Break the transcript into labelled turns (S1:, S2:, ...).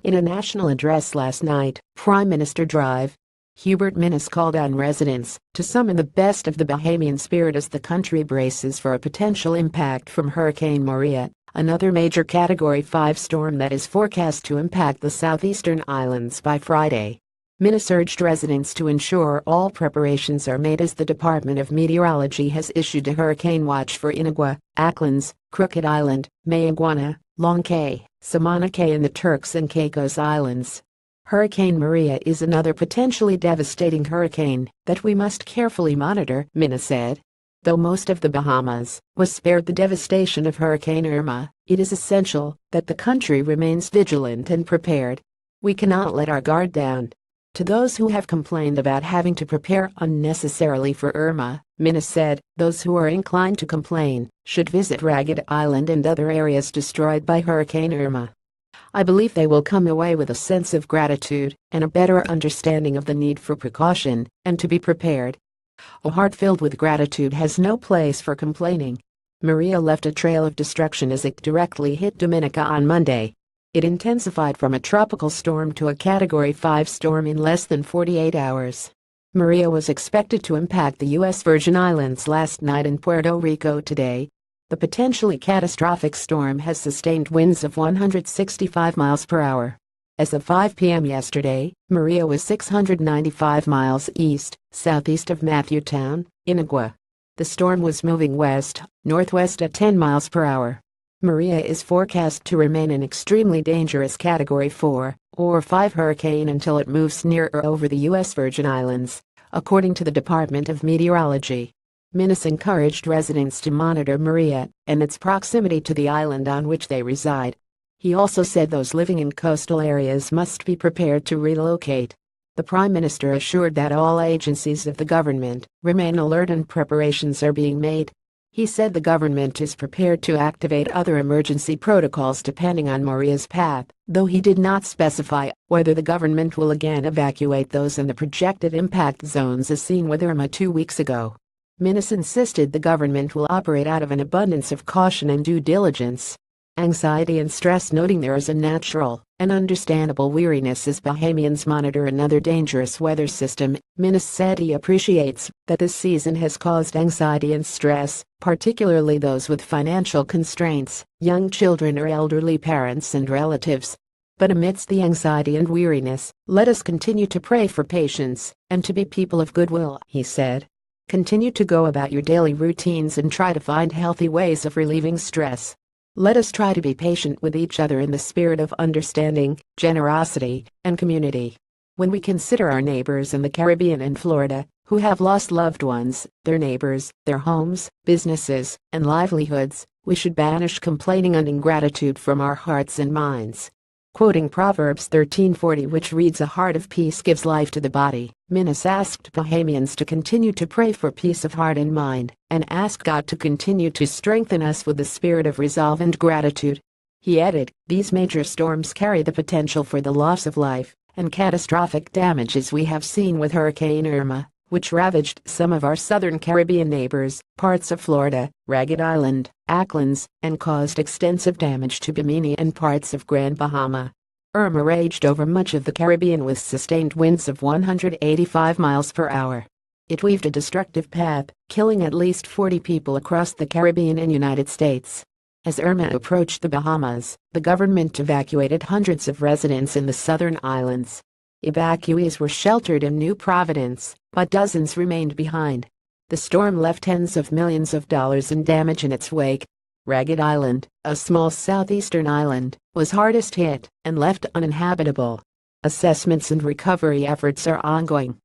S1: In a national address last night, Prime Minister Hubert Minnis called on residents to summon the best of the Bahamian spirit as the country braces for a potential impact from Hurricane Maria, another major Category 5 storm that is forecast to impact the southeastern islands by Friday. Minnis urged residents to ensure all preparations are made as the Department of Meteorology has issued a hurricane watch for Inagua, Acklins, Crooked Island, Mayaguana, Long Cay, Samana Cay and the Turks and Caicos Islands. Hurricane Maria is another potentially devastating hurricane that we must carefully monitor, Minnis said. Though most of the Bahamas was spared the devastation of Hurricane Irma, it is essential that the country remains vigilant and prepared. We cannot let our guard down. To those who have complained about having to prepare unnecessarily for Irma, Minnis said, those who are inclined to complain should visit Ragged Island and other areas destroyed by Hurricane Irma. I believe they will come away with a sense of gratitude and a better understanding of the need for precaution and to be prepared. A heart filled with gratitude has no place for complaining. Maria left a trail of destruction as it directly hit Dominica on Monday. It intensified from a tropical storm to a Category 5 storm in less than 48 hours. Maria was expected to impact the U.S. Virgin Islands last night and Puerto Rico today. The potentially catastrophic storm has sustained winds of 165 miles per hour. As of 5 p.m. yesterday, Maria was 695 miles southeast of Matthewtown, Inagua. The storm was moving west-northwest at 10 miles per hour. Maria is forecast to remain an extremely dangerous Category 4 or 5 hurricane until it moves near or over the U.S. Virgin Islands, according to the Department of Meteorology. Minnis encouraged residents to monitor Maria and its proximity to the island on which they reside. He also said those living in coastal areas must be prepared to relocate. The Prime Minister assured that all agencies of the government remain alert and preparations are being made. He said the government is prepared to activate other emergency protocols depending on Maria's path, though he did not specify whether the government will again evacuate those in the projected impact zones as seen with Irma 2 weeks ago. Minnis insisted the government will operate out of an abundance of caution and due diligence. Anxiety and stress, noting there is a natural and understandable weariness as Bahamians monitor another dangerous weather system. Minnis said he appreciates that this season has caused anxiety and stress, particularly those with financial constraints, young children or elderly parents and relatives. But amidst the anxiety and weariness, let us continue to pray for patience and to be people of goodwill, he said. Continue to go about your daily routines and try to find healthy ways of relieving stress. Let us try to be patient with each other in the spirit of understanding, generosity, and community. When we consider our neighbors in the Caribbean and Florida, who have lost loved ones, their neighbors, their homes, businesses, and livelihoods, we should banish complaining and ingratitude from our hearts and minds. Quoting Proverbs 13:40, which reads, "A heart of peace gives life to the body," Minnis asked Bahamians to continue to pray for peace of heart and mind, and ask God to continue to strengthen us with the spirit of resolve and gratitude. He added, these major storms carry the potential for the loss of life and catastrophic damage as we have seen with Hurricane Irma, which ravaged some of our southern Caribbean neighbors, parts of Florida, Ragged Island, Acklins, and caused extensive damage to Bimini and parts of Grand Bahama. Irma raged over much of the Caribbean with sustained winds of 185 miles per hour. It weaved a destructive path, killing at least 40 people across the Caribbean and United States. As Irma approached the Bahamas, the government evacuated hundreds of residents in the southern islands. Evacuees were sheltered in New Providence, but dozens remained behind. The storm left tens of millions of dollars in damage in its wake. Ragged Island, a small southeastern island, was hardest hit and left uninhabitable. Assessments and recovery efforts are ongoing.